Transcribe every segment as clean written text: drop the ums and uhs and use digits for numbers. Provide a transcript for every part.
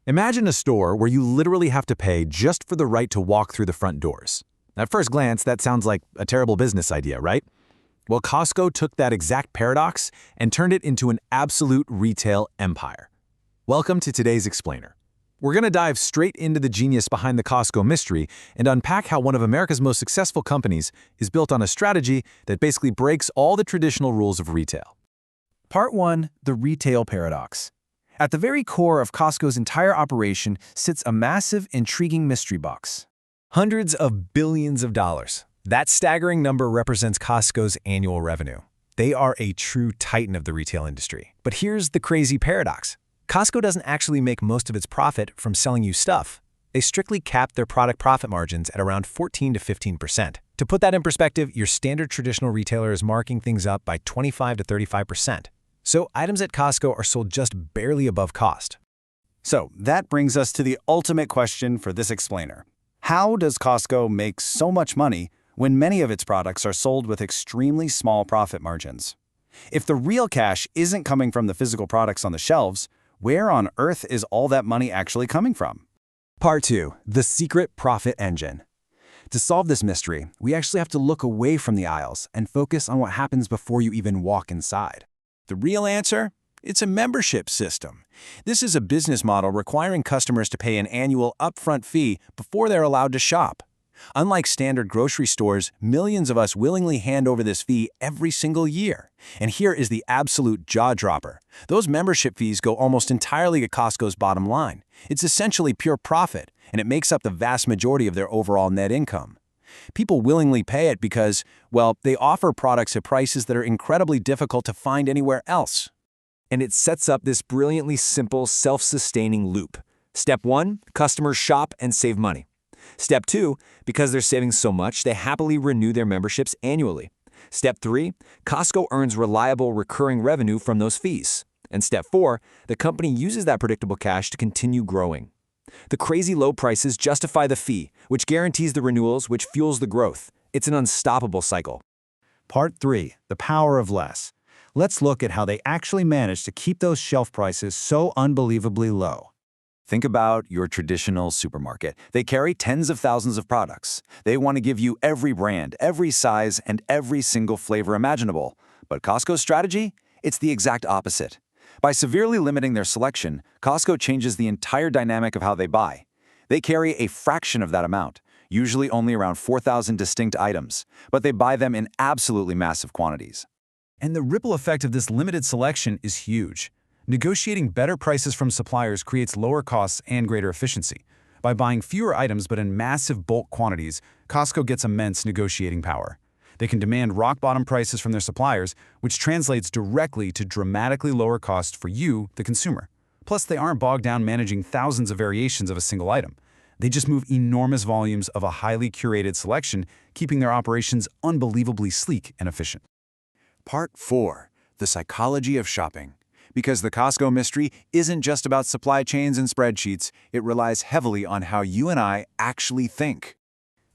Imagine a store where you literally have to pay just for the right to walk through the front doors. At first glance, that sounds like a terrible business idea, right? Well, Costco took that exact paradox and turned it into an absolute retail empire. Welcome to today's Explainer. We're going to dive straight into the genius behind the Costco mystery and unpack how one of America's most successful companies is built on a strategy that basically breaks all the traditional rules of retail. Part 1. The Retail Paradox. At the very core of Costco's entire operation sits a massive, intriguing mystery box. Hundreds of billions of dollars. That staggering number represents Costco's annual revenue. They are a true titan of the retail industry. But here's the crazy paradox. Costco doesn't actually make most of its profit from selling you stuff. They strictly cap their product profit margins at around 14 to 15%. To put that in perspective, your standard traditional retailer is marking things up by 25 to 35%. So items at Costco are sold just barely above cost. So that brings us to the ultimate question for this explainer. How does Costco make so much money when many of its products are sold with extremely small profit margins? If the real cash isn't coming from the physical products on the shelves, where on earth is all that money actually coming from? Part 2. The Secret Profit Engine. To solve this mystery, we actually have to look away from the aisles and focus on what happens before you even walk inside. The real answer? It's a membership system. This is a business model requiring customers to pay an annual upfront fee before they're allowed to shop. Unlike standard grocery stores, millions of us willingly hand over this fee every single year. And here is the absolute jaw-dropper. Those membership fees go almost entirely to Costco's bottom line. It's essentially pure profit, and it makes up the vast majority of their overall net income. People willingly pay it because, well, they offer products at prices that are incredibly difficult to find anywhere else. And it sets up this brilliantly simple, self-sustaining loop. Step 1, customers shop and save money. Step 2, because they're saving so much, they happily renew their memberships annually. Step 3, Costco earns reliable recurring revenue from those fees. And Step 4, the company uses that predictable cash to continue growing. The crazy low prices justify the fee, which guarantees the renewals, which fuels the growth. It's an unstoppable cycle. Part 3. The Power of Less. Let's look at how they actually manage to keep those shelf prices so unbelievably low. Think about your traditional supermarket. They carry tens of thousands of products. They want to give you every brand, every size, and every single flavor imaginable. But Costco's strategy? It's the exact opposite. By severely limiting their selection, Costco changes the entire dynamic of how they buy. They carry a fraction of that amount, usually only around 4,000 distinct items, but they buy them in absolutely massive quantities. And the ripple effect of this limited selection is huge. Negotiating better prices from suppliers creates lower costs and greater efficiency. By buying fewer items but in massive bulk quantities, Costco gets immense negotiating power. They can demand rock-bottom prices from their suppliers, which translates directly to dramatically lower costs for you, the consumer. Plus, they aren't bogged down managing thousands of variations of a single item. They just move enormous volumes of a highly curated selection, keeping their operations unbelievably sleek and efficient. Part 4. The Psychology of Shopping. Because the Costco mystery isn't just about supply chains and spreadsheets, it relies heavily on how you and I actually think.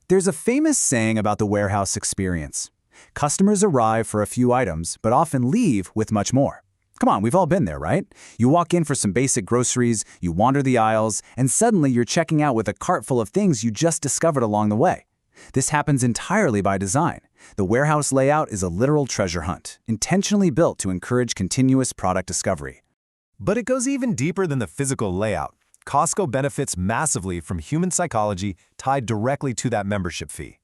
There's a famous saying about the warehouse experience. Customers arrive for a few items, but often leave with much more. Come on, we've all been there, right? You walk in for some basic groceries, you wander the aisles, and suddenly you're checking out with a cart full of things you just discovered along the way. This happens entirely by design. The warehouse layout is a literal treasure hunt, intentionally built to encourage continuous product discovery. But it goes even deeper than the physical layout. Costco benefits massively from human psychology tied directly to that membership fee.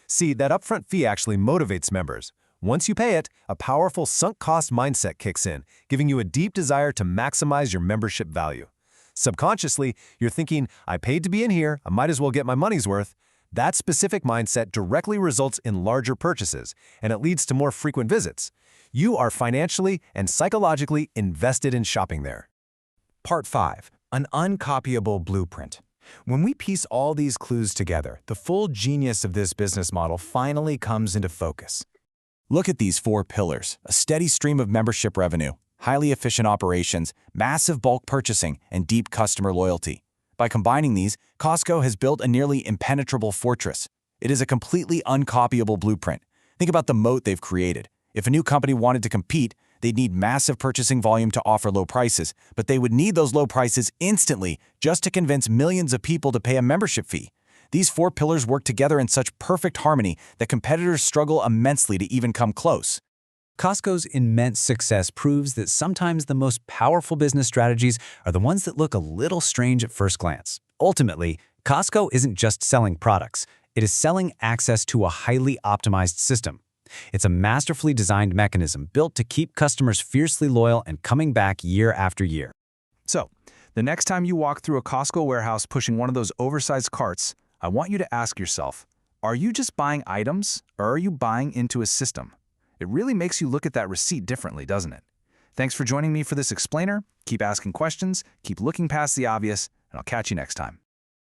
See, that upfront fee actually motivates members. Once you pay it, a powerful sunk cost mindset kicks in, giving you a deep desire to maximize your membership value. Subconsciously, you're thinking, I paid to be in here, I might as well get my money's worth. That specific mindset directly results in larger purchases, and it leads to more frequent visits. You are financially and psychologically invested in shopping there. Part 5. An uncopyable blueprint. When we piece all these clues together, the full genius of this business model finally comes into focus. Look at these 4 pillars: a steady stream of membership revenue, highly efficient operations, massive bulk purchasing, and deep customer loyalty. By combining these, Costco has built a nearly impenetrable fortress. It is a completely uncopyable blueprint. Think about the moat they've created. If a new company wanted to compete, They'd need massive purchasing volume to offer low prices, but they would need those low prices instantly just to convince millions of people to pay a membership fee. These four pillars work together in such perfect harmony that competitors struggle immensely to even come close. Costco's immense success proves that sometimes the most powerful business strategies are the ones that look a little strange at first glance. Ultimately, Costco isn't just selling products. It is selling access to a highly optimized system. It's a masterfully designed mechanism built to keep customers fiercely loyal and coming back year after year. So, the next time you walk through a Costco warehouse pushing one of those oversized carts, I want you to ask yourself, are you just buying items or are you buying into a system? It really makes you look at that receipt differently, doesn't it? Thanks for joining me for this explainer. Keep asking questions, keep looking past the obvious, and I'll catch you next time.